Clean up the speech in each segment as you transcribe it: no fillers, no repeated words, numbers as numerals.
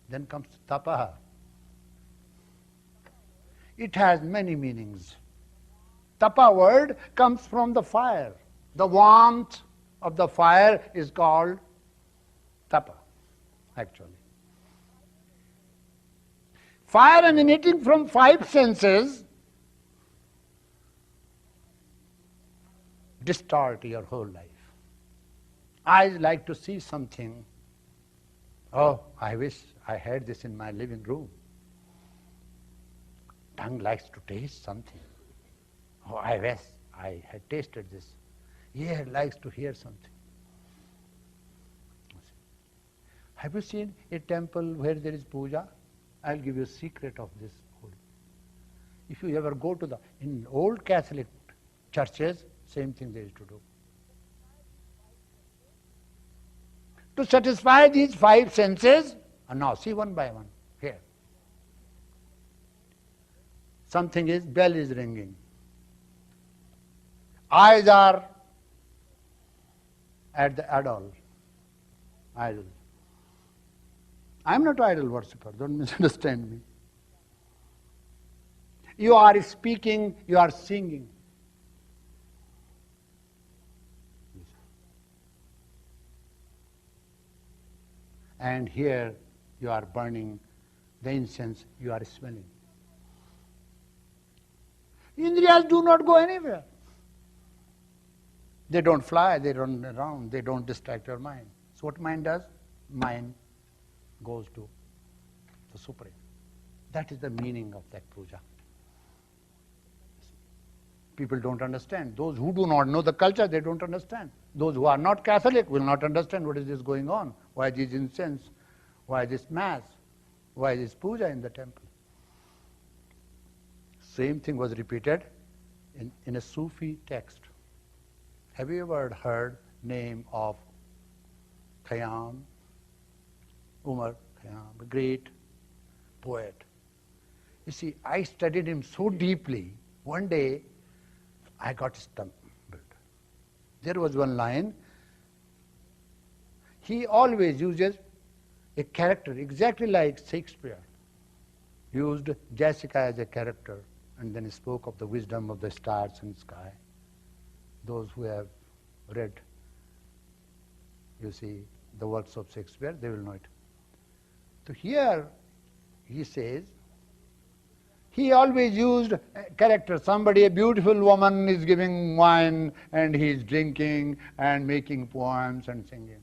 Then comes tapaha. It has many meanings. Tapa word comes from the fire. The warmth of the fire is called tapa, actually. Fire emanating from 5 senses distort your whole life. Eyes like to see something. Oh, I wish I had this in my living room. Tongue likes to taste something. Oh, I wish I had tasted this. Ear likes to hear something. Have you seen a temple where there is puja? I'll give you a secret of this. If you ever go to in old Catholic churches, same thing they used to do. To satisfy these 5 senses, and now see one by one, here. Something is, bell is ringing. Eyes are at the idol. I am not idol worshipper, don't misunderstand me. You are speaking, you are singing. And here you are burning the incense, you are smelling. Indriyas do not go anywhere. They don't fly, they run around, they don't distract your mind. So what mind does? Mind goes to the Supreme. That is the meaning of that puja. People don't understand. Those who do not know the culture, they don't understand. Those who are not Catholic will not understand what is this going on. Why this incense? Why this mass? Why this puja in the temple? Same thing was repeated in a Sufi text. Have you ever heard name of Khayyam? Umar Khayyam, a great poet. You see, I studied him so deeply. One day, I got stumbled. There was one line. He always uses a character exactly like Shakespeare used Jessica as a character and then spoke of the wisdom of the stars and sky. Those who have read, you see, the works of Shakespeare, they will know it. So here he says, he always used a character. Somebody, a beautiful woman is giving wine and he is drinking and making poems and singing.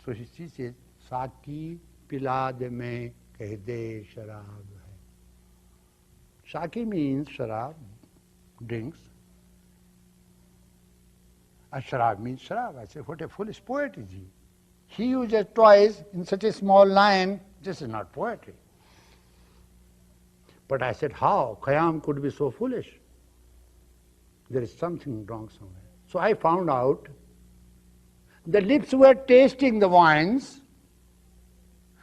So she says, Saki pila de me keh de sharab hai. Saki means sharab, drinks. And sharab means sharab. I say, what a foolish poet is he. He uses twice in such a small line. This is not poetry. But I said, how? Khayyam could be so foolish. There is something wrong somewhere. So I found out the lips were tasting the wines,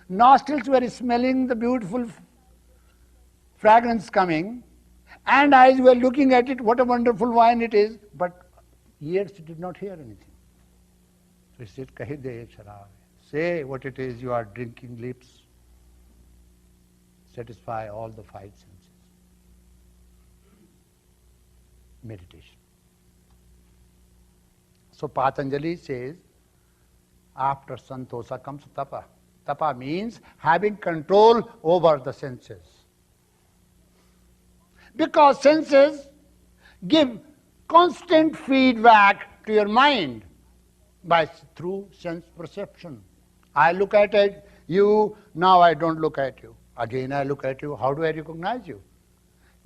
nostrils were smelling the beautiful fragrance coming, and eyes were looking at it, what a wonderful wine it is, but ears did not hear anything. So he said, Kahi de sharab. Say what it is you are drinking, lips. Satisfy all the 5 senses. Meditation. So Patanjali says, after santosa comes tapa. Tapa means having control over the senses. Because senses give constant feedback to your mind through sense perception. I look at you, now I don't look at you. Again I look at you, how do I recognize you?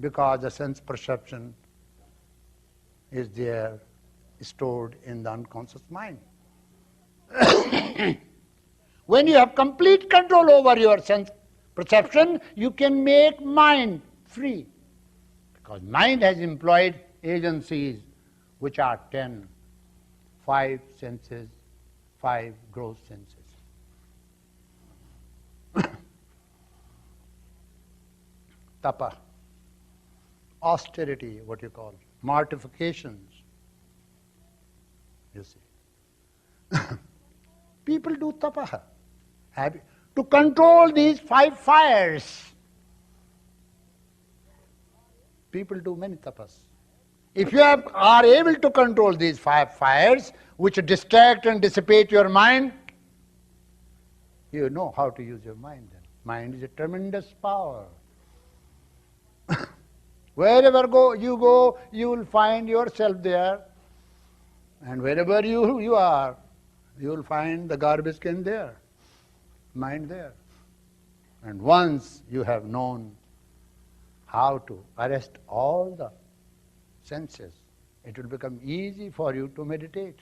Because the sense perception is there, stored in the unconscious mind. When you have complete control over your sense perception, you can make mind free. Because mind has employed agencies which are 10, 5 senses, 5 gross senses. Tapa, austerity, what you call, mortifications, you see. People do tapa. to control these 5 fires. People do many tapas. If you are able to control these 5 fires, which distract and dissipate your mind, you know how to use your mind then. Mind is a tremendous power. Wherever you go, you will find yourself there. And wherever you are, you will find the garbage can there, mind there. And once you have known how to arrest all the senses, it will become easy for you to meditate.